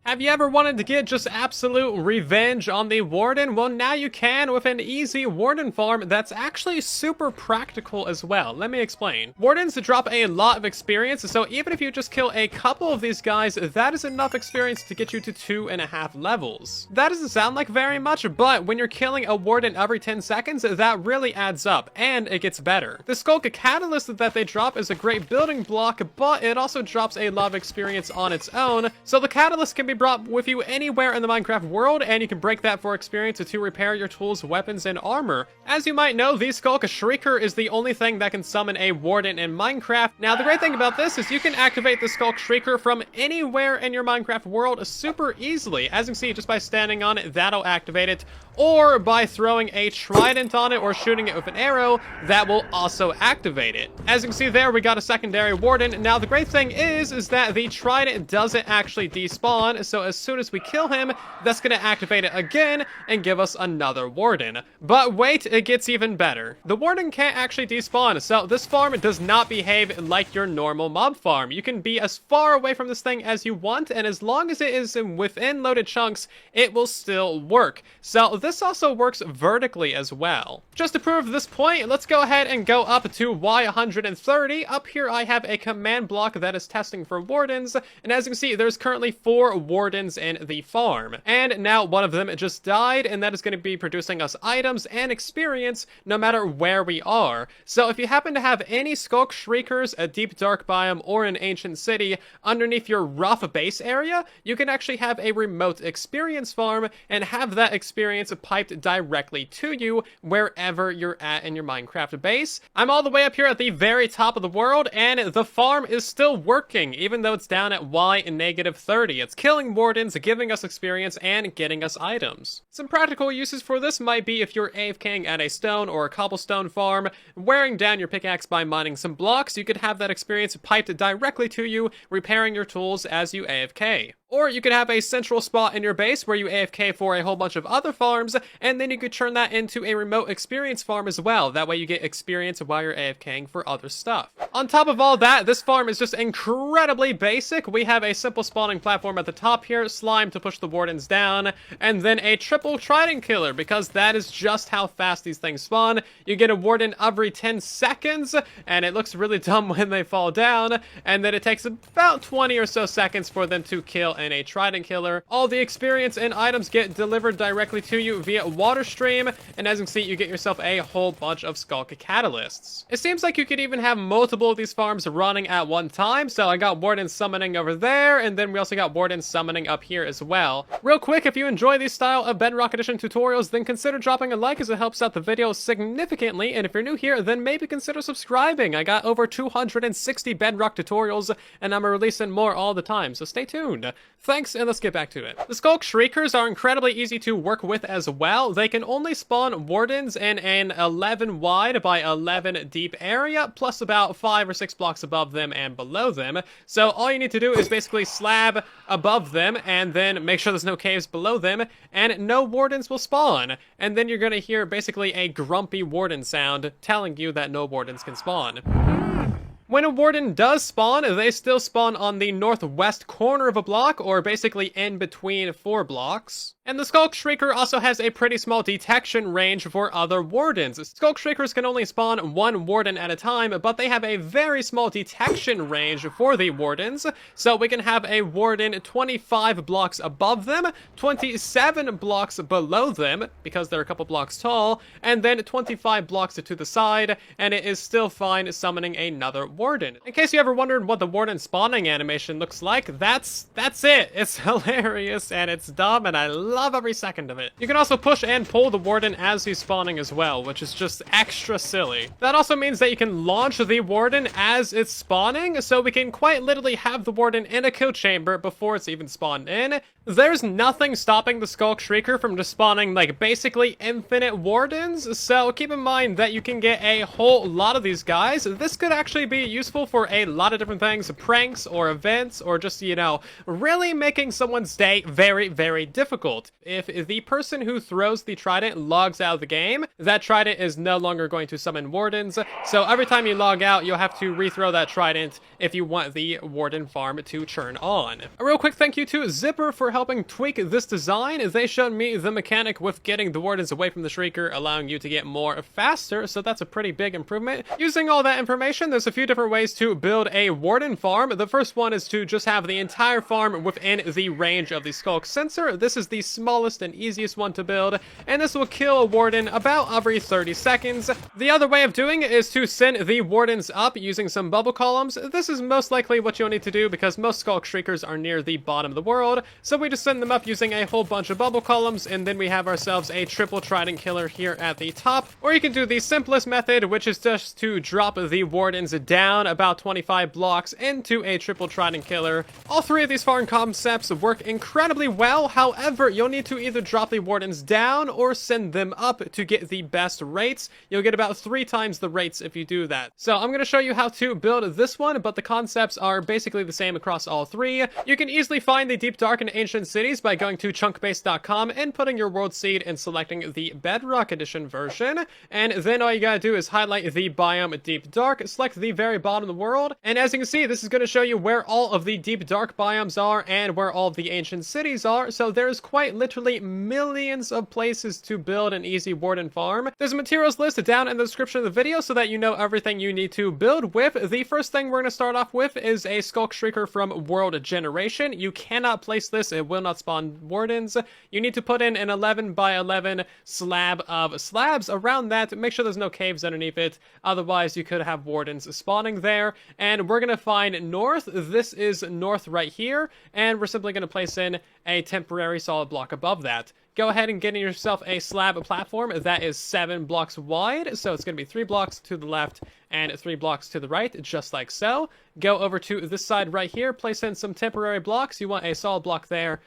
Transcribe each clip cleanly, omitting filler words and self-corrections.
Have you ever wanted to get just absolute revenge on the Warden? Well, now you can with an easy Warden farm that's actually super practical as well. Let me explain. Wardens drop a lot of experience, so even if you just kill a couple of these guys, that is enough experience to get you to 2.5 levels. That doesn't sound like very much, but when you're killing a Warden every 10 seconds, that really adds up, and it gets better. The Skulk Catalyst that they drop is a great building block, but it also drops a lot of experience on its own, so the Catalyst can be brought with you anywhere in the Minecraft world, and you can break that for experience to repair your tools, weapons, and armor. As you might know, the Skulk Shrieker is the only thing that can summon a Warden in Minecraft. Now, the great thing about this is you can activate the Skulk Shrieker from anywhere in your Minecraft world super easily. As you can see, just by standing on it, that'll activate it, or by throwing a trident on it or shooting it with an arrow, that will also activate it. As you can see there, we got a secondary Warden. Now, the great thing is that the trident doesn't actually despawn, so as soon as we kill him, that's going to activate it again and give us another Warden. But wait, it gets even better. The Warden can't actually despawn, so this farm does not behave like your normal mob farm. You can be as far away from this thing as you want, and as long as it is within loaded chunks, it will still work. So this also works vertically as well. Just to prove this point, let's go ahead and go up to Y130. Up here I have a command block that is testing for Wardens, and as you can see, there's currently 4 Wardens in the farm. And now one of them just died, and that is going to be producing us items and experience no matter where we are. So if you happen to have any Skulk Shriekers, a deep dark biome, or an ancient city underneath your rough base area, you can actually have a remote experience farm and have that experience piped directly to you wherever you're at in your Minecraft base. I'm all the way up here at the very top of the world, and the farm is still working, even though it's down at Y-30. It's killing Wardens, giving us experience, and getting us items. Some practical uses for this might be if you're AFKing at a stone or a cobblestone farm, wearing down your pickaxe by mining some blocks, you could have that experience piped directly to you, repairing your tools as you AFK. Or you could have a central spot in your base where you AFK for a whole bunch of other farms, and then you could turn that into a remote experience farm as well. That way you get experience while you're AFKing for other stuff. On top of all that, this farm is just incredibly basic. We have a simple spawning platform at the top here, slime to push the Wardens down, and then a triple trident killer, because that is just how fast these things spawn. You get a Warden every 10 seconds, and it looks really dumb when they fall down, and then it takes about 20 or so seconds for them to kill and a trident killer. All the experience and items get delivered directly to you via water stream, and as you can see, you get yourself a whole bunch of Skulk Catalysts. It seems like you could even have multiple of these farms running at one time, so I got Wardens summoning over there, and then we also got Wardens summoning up here as well. Real quick, if you enjoy these style of Bedrock Edition tutorials, then consider dropping a like as it helps out the video significantly, and if you're new here, then maybe consider subscribing. I got over 260 Bedrock tutorials, and I'm releasing more all the time, so stay tuned. Thanks, and let's get back to it. The Skulk Shriekers are incredibly easy to work with as well. They can only spawn Wardens in an 11 wide by 11 deep area, plus about 5 or 6 blocks above them and below them. So all you need to do is basically slab above them, and then make sure there's no caves below them, and no Wardens will spawn. And then you're gonna hear basically a grumpy Warden sound telling you that no Wardens can spawn. When a Warden does spawn, they still spawn on the northwest corner of a block, or basically in between 4 blocks. And the Skulk Shrieker also has a pretty small detection range for other Wardens. Skulk Shriekers can only spawn 1 Warden at a time, but they have a very small detection range for the Wardens, so we can have a Warden 25 blocks above them, 27 blocks below them, because they're a couple blocks tall, and then 25 blocks to the side, and it is still fine summoning another Warden. In case you ever wondered what the Warden spawning animation looks like, that's it. It's hilarious, and it's dumb, and I love every second of it. You can also push and pull the Warden as he's spawning as well, which is just extra silly. That also means that you can launch the Warden as it's spawning, so we can quite literally have the Warden in a kill chamber before it's even spawned in. There's nothing stopping the Skulk Shrieker from just spawning like basically infinite Wardens, so keep in mind that you can get a whole lot of these guys. This could actually be useful for a lot of different things, pranks or events, or just, you know, really making someone's day very, very difficult. out. If the person who throws the trident logs out of the game, that trident is no longer going to summon wardens, so every time you log out, you'll have to rethrow that trident if you want the warden farm to churn on. A real quick thank you to Zipper for helping tweak this design. They showed me the mechanic with getting the wardens away from the Shrieker, allowing you to get more faster, so that's a pretty big improvement. Using all that information, there's a few different ways to build a warden farm. The first one is to just have the entire farm within the range of the Skulk sensor. This is the smallest and easiest one to build, and this will kill a warden about every 30 seconds. The other way of doing it is to send the wardens up using some bubble columns. This is most likely what you'll need to do because most Skulk Shriekers are near the bottom of the world, so we just send them up using a whole bunch of bubble columns, and then we have ourselves a triple trident killer here at the top. Or you can do the simplest method, which is just to drop the wardens down about 25 blocks into a triple trident killer. All three of these farm concepts work incredibly well. However, you'll need to either drop the wardens down or send them up to get the best rates. You'll get about 3 times the rates if you do that. So I'm going to show you how to build this one, but the concepts are basically the same across all three. You can easily find the Deep Dark and Ancient Cities by going to chunkbase.com and putting your world seed and selecting the Bedrock Edition version. And then all you gotta do is highlight the biome Deep Dark, select the very bottom of the world, and as you can see, this is going to show you where all of the Deep Dark biomes are and where all of the Ancient Cities are. So there's quite literally millions of places to build an easy warden farm. There's a materials list down in the description of the video so that you know everything you need to build with. The first thing we're going to start off with is a Skulk Shrieker from World Generation. You cannot place this, it will not spawn wardens. You need to put in an 11 by 11 slab of slabs around that. Make sure there's no caves underneath it, otherwise you could have wardens spawning there. And we're going to find north. This is north right here, and we're simply going to place in a temporary solid block above that. Go ahead and get yourself a slab platform that is 7 blocks wide, so it's going to be 3 blocks to the left and 3 blocks to the right, just like so. Go over to this side right here, place in some temporary blocks. You want a solid block there,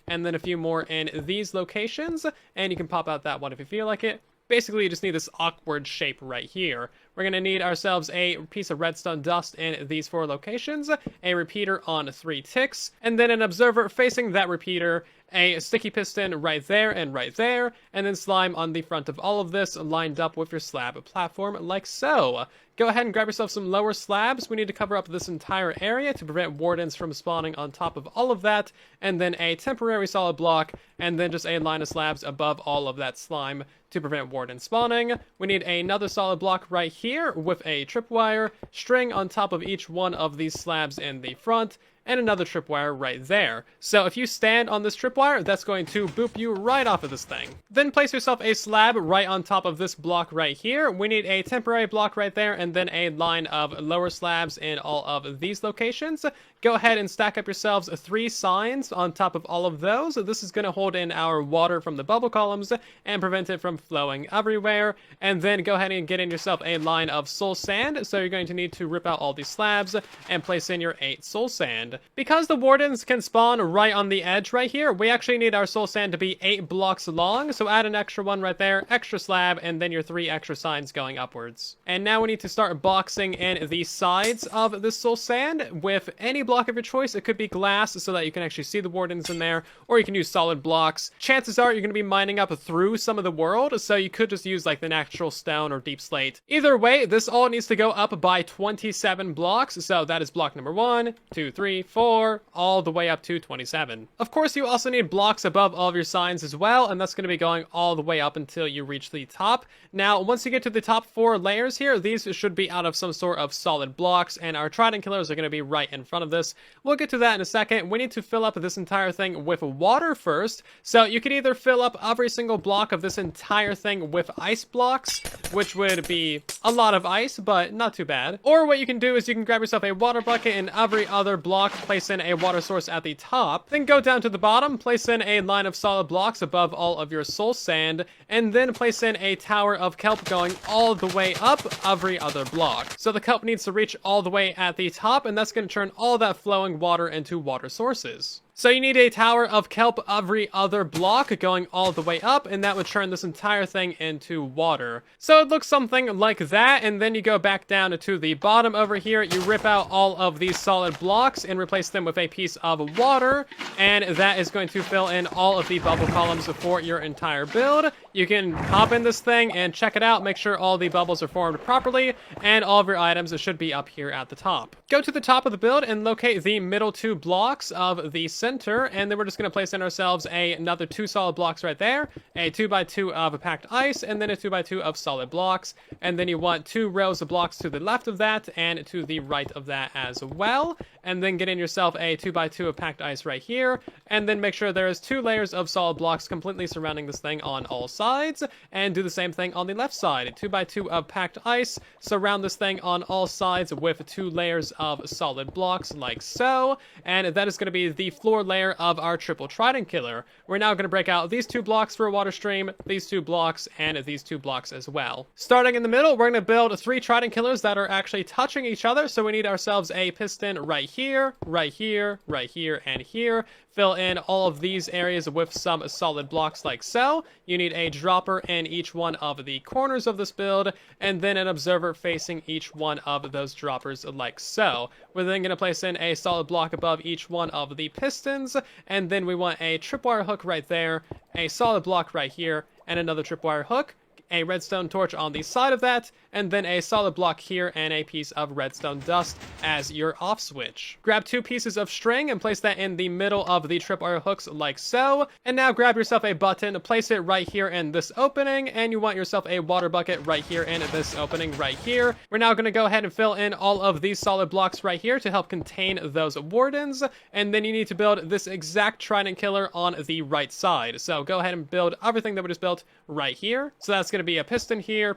and then a few more in these locations, and you can pop out that one if you feel like it. Basically, you just need this awkward shape right here. We're going to need ourselves a piece of redstone dust in these 4 locations, a repeater on 3 ticks, and then an observer facing that repeater, a sticky piston right there, and then slime on the front of all of this lined up with your slab platform like so. Go ahead and grab yourself some lower slabs. We need to cover up this entire area to prevent wardens from spawning on top of all of that, and then a temporary solid block, and then just a line of slabs above all of that slime to prevent warden spawning. We need another solid block right here with a tripwire, string on top of each one of these slabs in the front, and another tripwire right there. So if you stand on this tripwire, that's going to boop you right off of this thing. Then place yourself a slab right on top of this block right here. We need a temporary block right there, and then a line of lower slabs in all of these locations. Go ahead and stack up yourselves 3 signs on top of all of those. This is going to hold in our water from the bubble columns and prevent it from flowing everywhere. And then go ahead and get in yourself a line of soul sand. So you're going to need to rip out all these slabs and place in your 8 soul sand. Because the wardens can spawn right on the edge right here, we actually need our soul sand to be 8 blocks long. So add an extra one right there, extra slab, and then your 3 extra signs going upwards. And now we need to start boxing in the sides of this soul sand with any block of your choice. It could be glass so that you can actually see the wardens in there, or you can use solid blocks. Chances are you're going to be mining up through some of the world, so you could just use like the natural stone or deep slate. Either way, this all needs to go up by 27 blocks, so that is block number 1, 2, 3, 4, all the way up to 27. Of course, you also need blocks above all of your signs as well, and that's going to be going all the way up until you reach the top. Now, once you get to the top 4 layers here, these should be out of some sort of solid blocks, and our trident killers are going to be right in front of this. We'll get to that in a second. We need to fill up this entire thing with water first, so you can either fill up every single block of this entire thing with ice blocks, which would be a lot of ice, but not too bad. Or what you can do is you can grab yourself a water bucket and every other block, place in a water source at the top, then go down to the bottom, place in a line of solid blocks above all of your soul sand, and then place in a tower of kelp going all the way up every other block. So the kelp needs to reach all the way at the top, and that's going to turn all that flowing water into water sources. So you need a tower of kelp every other block going all the way up, and that would turn this entire thing into water. So it looks something like that, and then you go back down to the bottom over here, you rip out all of these solid blocks and replace them with a piece of water, and that is going to fill in all of the bubble columns for your entire build. You can hop in this thing and check it out, make sure all the bubbles are formed properly, and all of your items should be up here at the top. Go to the top of the build and locate the middle 2 blocks of the center, and then we're just going to place in ourselves another 2 solid blocks right there, a 2x2 of packed ice, and then a 2x2 of solid blocks, and then you want 2 rows of blocks to the left of that and to the right of that as well, and then get in yourself a 2x2 of packed ice right here, and then make sure there is 2 layers of solid blocks completely surrounding this thing on all sides, and do the same thing on the left side. 2x2 of packed ice, surround this thing on all sides with 2 layers of solid blocks like so, and that is going to be the floor layer of our triple trident killer. We're now going to break out these 2 blocks for a water stream, these 2 blocks, and these 2 blocks as well. Starting in the middle, we're going to build 3 trident killers that are actually touching each other, so we need ourselves a piston right here, right here, right here, and here. Fill in all of these areas with some solid blocks like so. You need a dropper in each one of the corners of this build, and then an observer facing each one of those droppers like so. We're then going to place in a solid block above each one of the pistons, and then we want a tripwire hook right there, a solid block right here, and another tripwire hook, a redstone torch on the side of that, and then a solid block here and a piece of redstone dust as your off switch. Grab 2 pieces of string and place that in the middle of the tripwire hooks like so, and now grab yourself a button, place it right here in this opening, and you want yourself a water bucket right here in this opening right here. We're now going to go ahead and fill in all of these solid blocks right here to help contain those wardens, and then you need to build this exact trident killer on the right side. So go ahead and build everything that we just built right here. So that's going to be a piston here,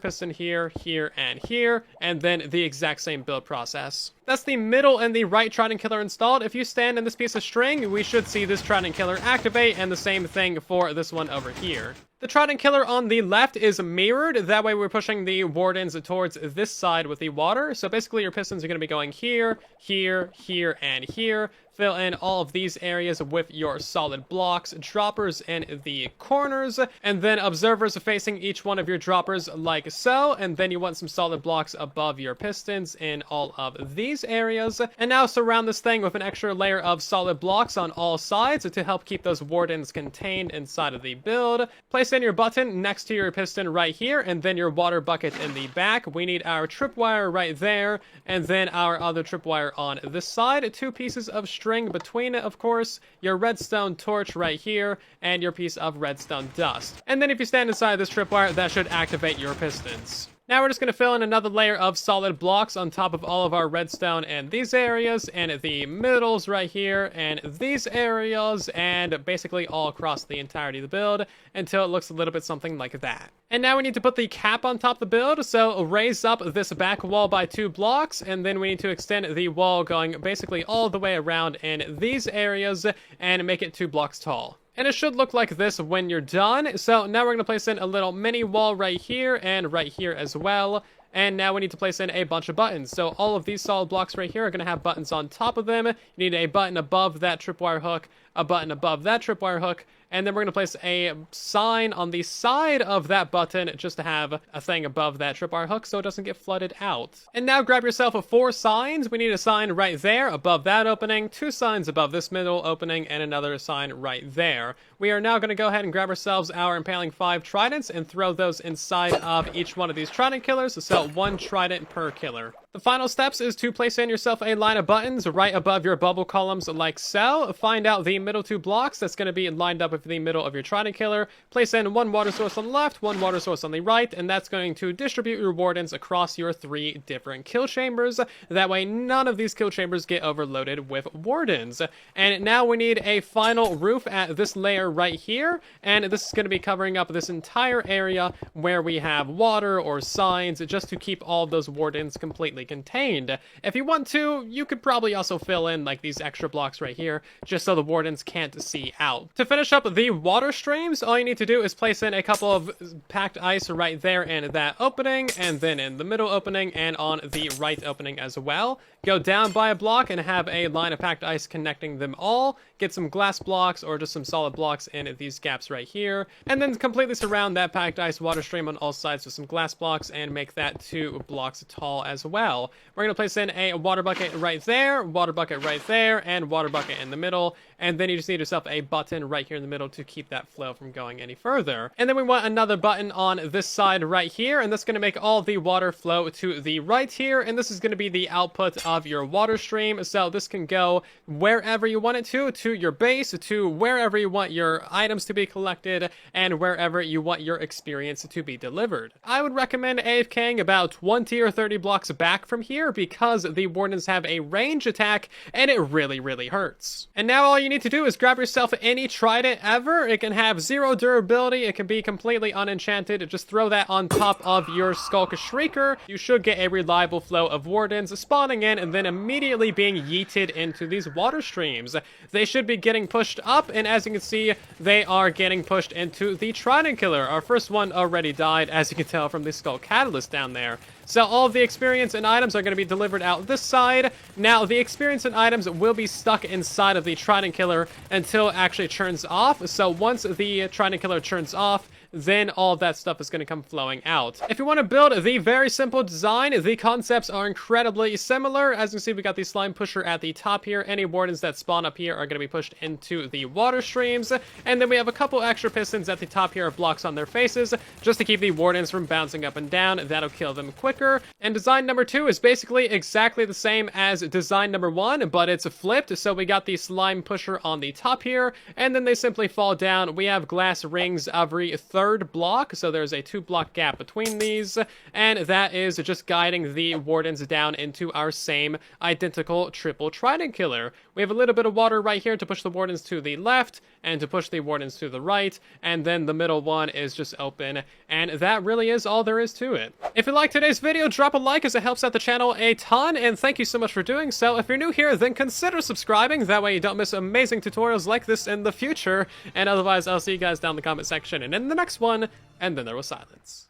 here, and here, and then the exact same build process. That's the middle and the right trident killer installed. If you stand in this piece of string, we should see this trident killer activate, and the same thing for this one over here. The trident killer on the left is mirrored. That way we're pushing the wardens towards this side with the water. So basically your pistons are going to be going here, here, here, and here. Fill in all of these areas with your solid blocks, droppers in the corners, and then observers facing each one of your droppers like so, and then you want some solid blocks above your pistons in all of these areas. And now surround this thing with an extra layer of solid blocks on all sides to help keep those wardens contained inside of the build. Place in your button next to your piston right here, and then your water bucket in the back. We need our tripwire right there, and then our other tripwire on this side. 2 pieces of string between it, of course, your redstone torch right here, and your piece of redstone dust. And then if you stand inside this tripwire, that should activate your pistons. Now we're just going to fill in another layer of solid blocks on top of all of our redstone and these areas, and the middles right here, and these areas, and basically all across the entirety of the build until it looks a little bit something like that. And now we need to put the cap on top of the build, so raise up this back wall by 2 blocks, and then we need to extend the wall going basically all the way around in these areas and make it 2 blocks tall. And it should look like this when you're done. So now we're going to place in a little mini wall right here and right here as well. And now we need to place in a bunch of buttons. So all of these solid blocks right here are going to have buttons on top of them. You need a button above that tripwire hook, a button above that tripwire hook, and then we're going to place a sign on the side of that button just to have a thing above that tripwire hook so it doesn't get flooded out. And now grab yourself 4 signs. We need a sign right there above that opening, 2 signs above this middle opening, and another sign right there. We are now going to go ahead and grab ourselves our impaling 5 tridents and throw those inside of each one of these trident killers, so 1 trident per killer. The final steps is to place in yourself a line of buttons right above your bubble columns like so. Find out the middle 2 blocks that's going to be lined up with the middle of your trident killer. Place in 1 water source on the left, 1 water source on the right, and that's going to distribute your wardens across your 3 different kill chambers. That way none of these kill chambers get overloaded with wardens. And now we need a final roof at this layer right here, and this is going to be covering up this entire area where we have water or signs just to keep all of those wardens completely actually contained. If you want to, you could probably also fill in like these extra blocks right here, just so the wardens can't see out. To finish up the water streams, all you need to do is place in a couple of packed ice right there in that opening, and then in the middle opening, and on the right opening as well. Go down by a block and have a line of packed ice connecting them all. Get some glass blocks or just some solid blocks in these gaps right here, and then completely surround that packed ice water stream on all sides with some glass blocks and make that 2 blocks tall as well. We're going to place in a water bucket right there, water bucket right there, and water bucket in the middle, and then you just need yourself a button right here in the middle to keep that flow from going any further. And then we want another button on this side right here, and that's going to make all the water flow to the right here, and this is going to be the output of your water stream, so this can go wherever you want it to your base, to wherever you want your items to be collected, and wherever you want your experience to be delivered. I would recommend AFKing about 20 or 30 blocks back from here because the wardens have a range attack and it really hurts. And now all you need to do is grab yourself any trident ever. It can have 0 durability, it can be completely unenchanted. Just throw that on top of your Skulk Shrieker. You should get a reliable flow of wardens spawning in and then immediately being yeeted into these water streams. They should be getting pushed up, and as you can see, they are getting pushed into the Trident Killer. Our first one already died, as you can tell from the Skull Catalyst down there. So all of the experience and items are going to be delivered out this side. Now, the experience and items will be stuck inside of the Trident Killer until it actually turns off. So once the Trident Killer turns off, then all of that stuff is going to come flowing out. If you want to build the very simple design, the concepts are incredibly similar. As you can see, we got the slime pusher at the top here. Any wardens that spawn up here are going to be pushed into the water streams. And then we have a couple extra pistons at the top here of blocks on their faces, just to keep the wardens from bouncing up and down. That'll kill them quicker. And design number 2 is basically exactly the same as design number 1, but it's flipped. So we got the slime pusher on the top here, and then they simply fall down. We have glass rings every third block, so there's a 2-block gap between these, and that is just guiding the wardens down into our same identical triple Trident Killer. We have a little bit of water right here to push the wardens to the left and to push the wardens to the right, and then the middle one is just open, and that really is all there is to it. If you liked today's video, drop a like as it helps out the channel a ton, and thank you so much for doing so. If you're new here, then consider subscribing, that way you don't miss amazing tutorials like this in the future, and otherwise I'll see you guys down in the comment section and in the next one, and then there was silence.